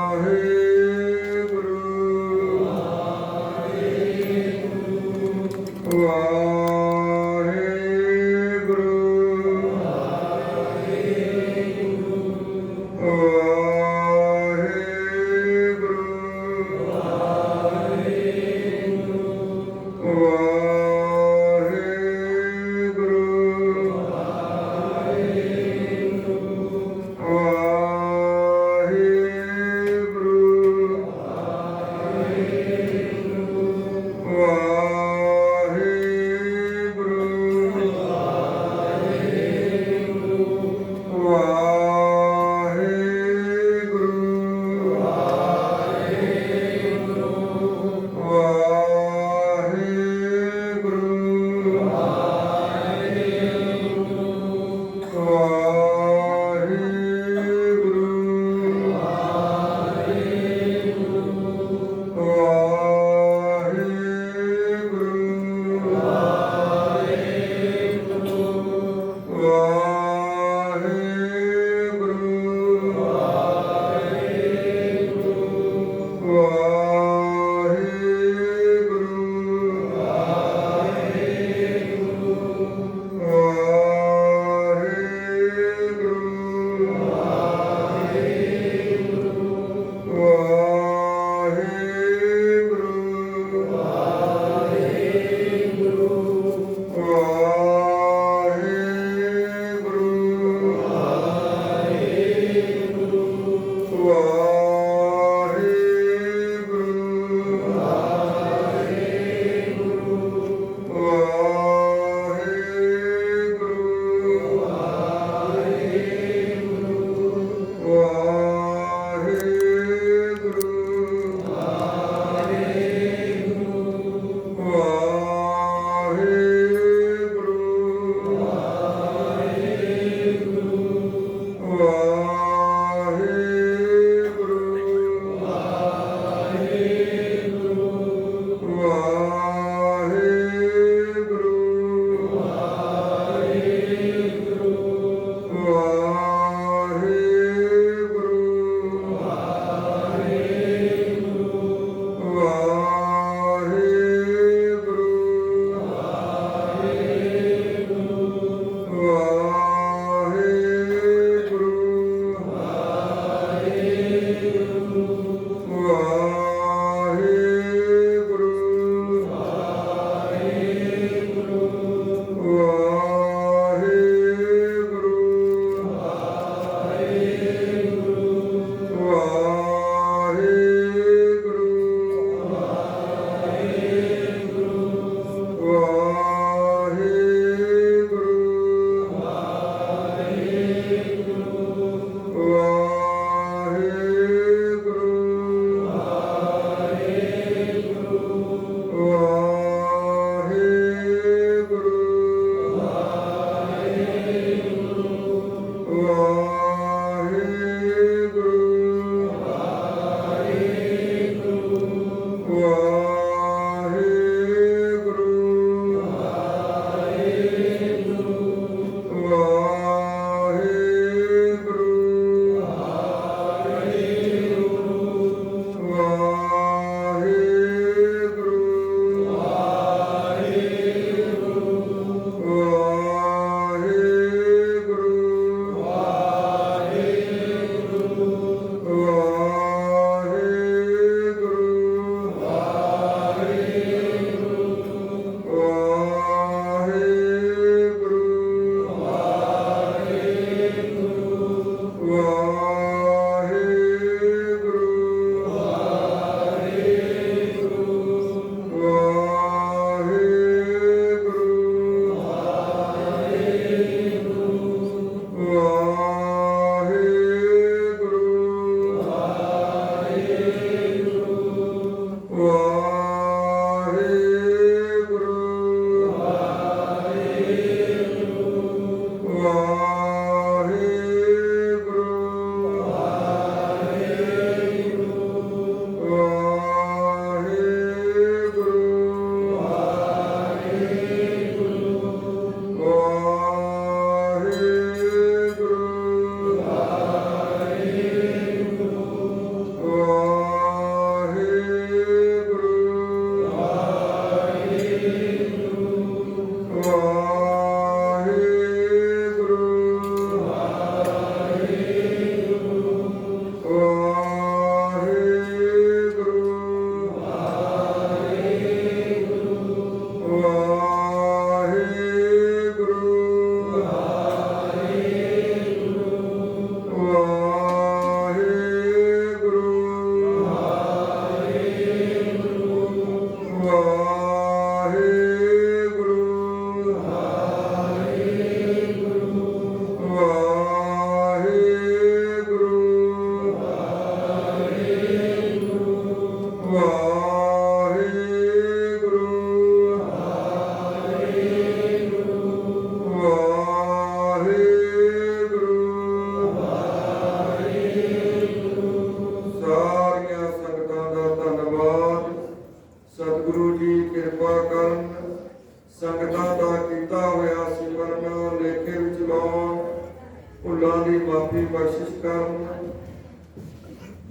ਵਾਹਿਗੁਰੂ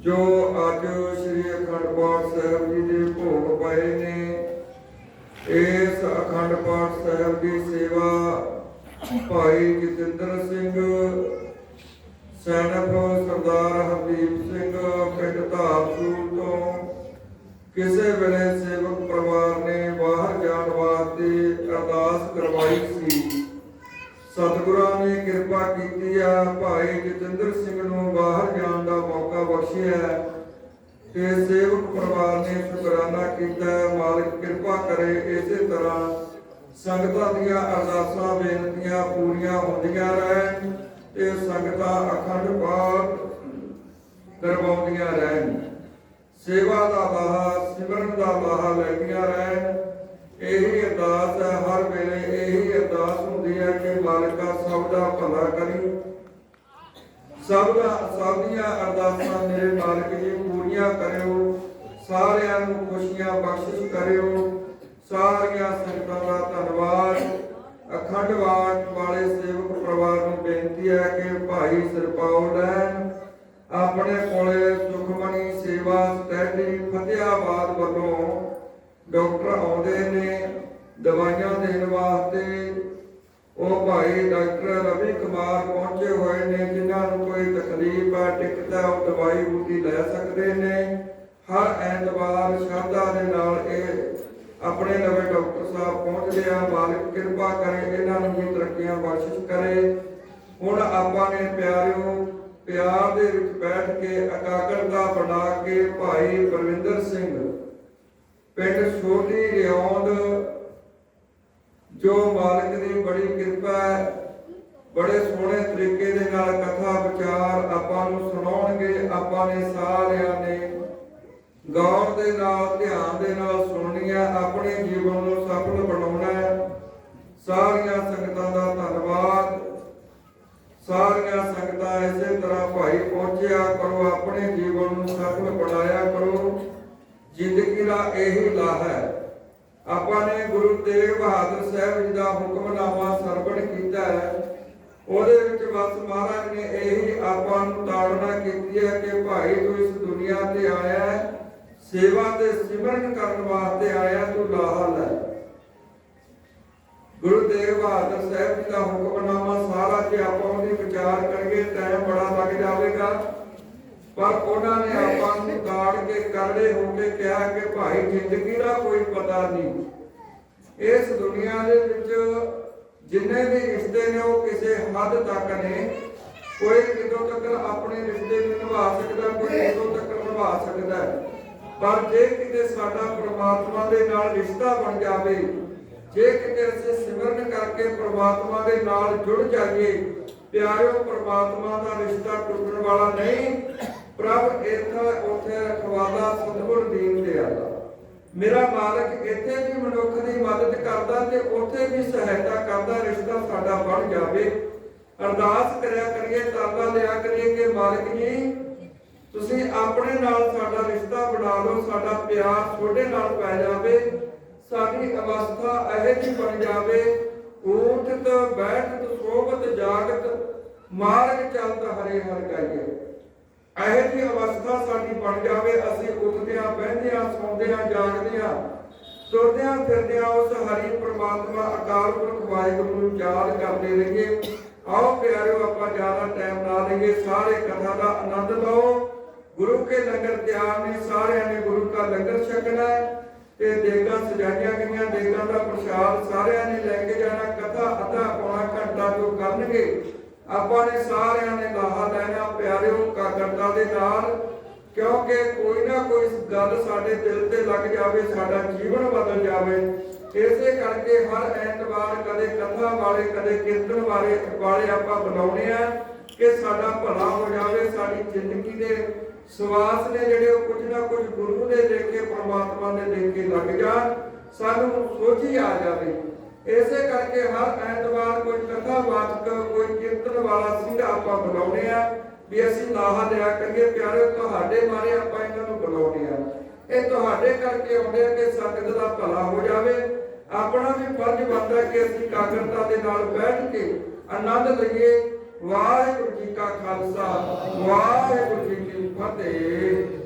जो अज श्री अखंड पाठ साहब जी के भोग पाए ने, इस अखंड पाठ साहब की सेवा भाई जतिंदर सिंह सैनफ सरदार हरदीप सिंह पिंड धारसूल तो किसी वेले सेवक परिवार ने बाहर जाने वास्ते अरदास करवाई सी। सतगुरां ने किरपा की भाई जतिंदर सिंह नूं बाहर जाने का मौका बख्शिया ते सेवक परिवार ने शुकराना किया। मालिक किरपा करे इस तरह संगतां दीयां अरदासां बेनतियां पूरियां होंदियां रहन ते संगतां अखंड पाठ करवाउंदियां रहन, सेवा का लाहा सिमरन का लाहा लैंदियां रहन। यही अरदास है, हर वेले यही अरदास होंदी है कि मालिका सब दा भला करी, सब दियां अरदासां मेरे मालिक जी पूरियां करियो, सारियां नूं खुशियां बख्शिश करियो। सारियां संगतां दा धन्नवाद। अखंड पाठ वाले सेवक परिवार नूं बेनती है कि भाई सरपाओ लैन अपने कोले सुखमनी सेवा सोसाइटी फतेहाबाद वालों डॉक्टर आउंदे ने दवाइयां देने वास्ते। वो भाई डॉक्टर रवि कुमार पहुंचे हुए ने, जिन्होंने कोई तकलीफ है टिकट है वो दवाई बूटी लै सकते हैं। हर एतवार श्रद्धा के नाल अपने नवे डॉक्टर साहब पहुंचते हैं। मालिक किरपा करे इन्होंने भी तरक्कियां बख्शिश करे। हुण आपां ने प्यारिओ प्यार दे विच बैठ के एकाग्रता बना के भाई बलविंदर सिंह पिंड छोटी रियाौंद, जो मालिक की बड़ी कृपा है, बड़े सोहने तरीके दे नाल कथा विचार आपां नूं सुणाउणगे। आपां ने सारिआं ने गौर दे नाल ध्यान दे नाल सुननी है, अपने जीवन नूं सफल बनाउणा है। सारिआं संगतां दा धन्नवाद। सारियां संगतां इसे तरह भाई पहुंचया करो, अपने जीवन नूं सफल बनाया करो। जिंदगी का यही लाह है। आपां ने गुरु तेग बहादुर साहब जी का हुक्मनामा सरवण किया है, ਉਹਦੇ ਵਿੱਚ बस महाराज ने यही आपां नूं ताड़ना की है कि भाई तू इस दुनिया ते आया है, सेवा ते सिमरन करने वास्ते आया, तू लाहा लै। गुरु तेग बहादुर साहब जी का हुक्मनामा सारा जे आपां उहदी विचार करिए टाइम बड़ा लग जाएगा, पर उन्होंने आपां नूं ताड़ के करड़े होके कहा कि भाई जिंदगी का कोई पता नहीं। इस दुनिया दे विच जिन्ने भी रिश्ते ने वो किसी हद तक ने, कोई कितों तक अपने रिश्ते में निभा सकता, कोई कितों तक निभा सकता है। पर जे किते साडा परमात्मा दे नाल रिश्ता बन जावे, जे किते असीं सिमरन करके परमात्मा दे नाल जुड़ जाइए, प्यारिओ परमात्मा का रिश्ता टुटण वाला नहीं। प्रभ इत्थे उथे रखवाला सतगुर दीन दयाला। मेरा मालिक इत्थे भी मनुख की मदद करदा ते उथे भी सहायता करदा, रिश्ता साडा बन जावे। अरदास करया करिए, तरला लिया करिए कि मालिक जी तुसीं अपने नाल साडा रिश्ता बना लो, साडा प्यार तुहाडे नाल पै जावे, साडी अवस्था इहो जी बन जावे, ऊठत बैठत सोवत जागत मार्ग चलत हरे हर गाइए। ਇਹੋ ਜਿਹੀ अवस्था साडी बन जाए, असीं उठदियां बਹਿੰਦਿਆਂ ਸੌਂਦਿਆਂ ਜਾਗਦਿਆਂ ਤੁਰਦਿਆਂ ਫਿਰਦਿਆਂ उस हरि परमात्मा अकाल पुरख वाहिगुरू ਨੂੰ याद करते रहिए। आओ प्यारिओ आपां ज़्यादा टाइम ना लईए, सारे कथा का आनंद लो। गुरु के लंगर तैयार ने, सारिਆਂ ने गुरु का लंगर छकना है ते देगां सजाईਆਂ गईਆਂ, देगां का प्रसाद सारिਆਂ ने लैके जाना। कथा अद्धा पौना घंटा जो करनगे, आपां ने सारिਆਂ ने लाहा लैना प्यारिओ एकाग्रता दे नाल, क्योंकि कोई ना कोई गल साडे दिल ते लग जावे, साडा जीवन बदल जावे। इसे करके हर ऐतवार कदे कथा वाले कदे कीर्तन वाले आपां बुलाउने आ कि साडा भला हो जावे। साडी जिंदगी दे सवास ने जिहड़े कुछ ना कुछ गुरु दे लेके परमात्मा दे लेके लग जाण, सानू सोझी आ जावे। इसे करके हर ऐतवार कोई कथा वाचक कोई कीर्तन वाला सिंह आपां बुलाउने आ भी असीं लाहा लिया करिए। प्यारे तुहाडे मारे आपां इन्हां नूं बुलाउने आ, इह तुहाडे करके आउंदे आ कि संगत दा भला हो जावे। अपना भी फर्ज बनता है कि असीं एकाग्रता दे नाल बैठ के आनंद लईए। ਵਾਹਿਗੁਰੂ ਜੀ ਕਾ ਖਾਲਸਾ ਵਾਹਿਗੁਰੂ ਜੀ ਕੀ ਫਤਿਹ।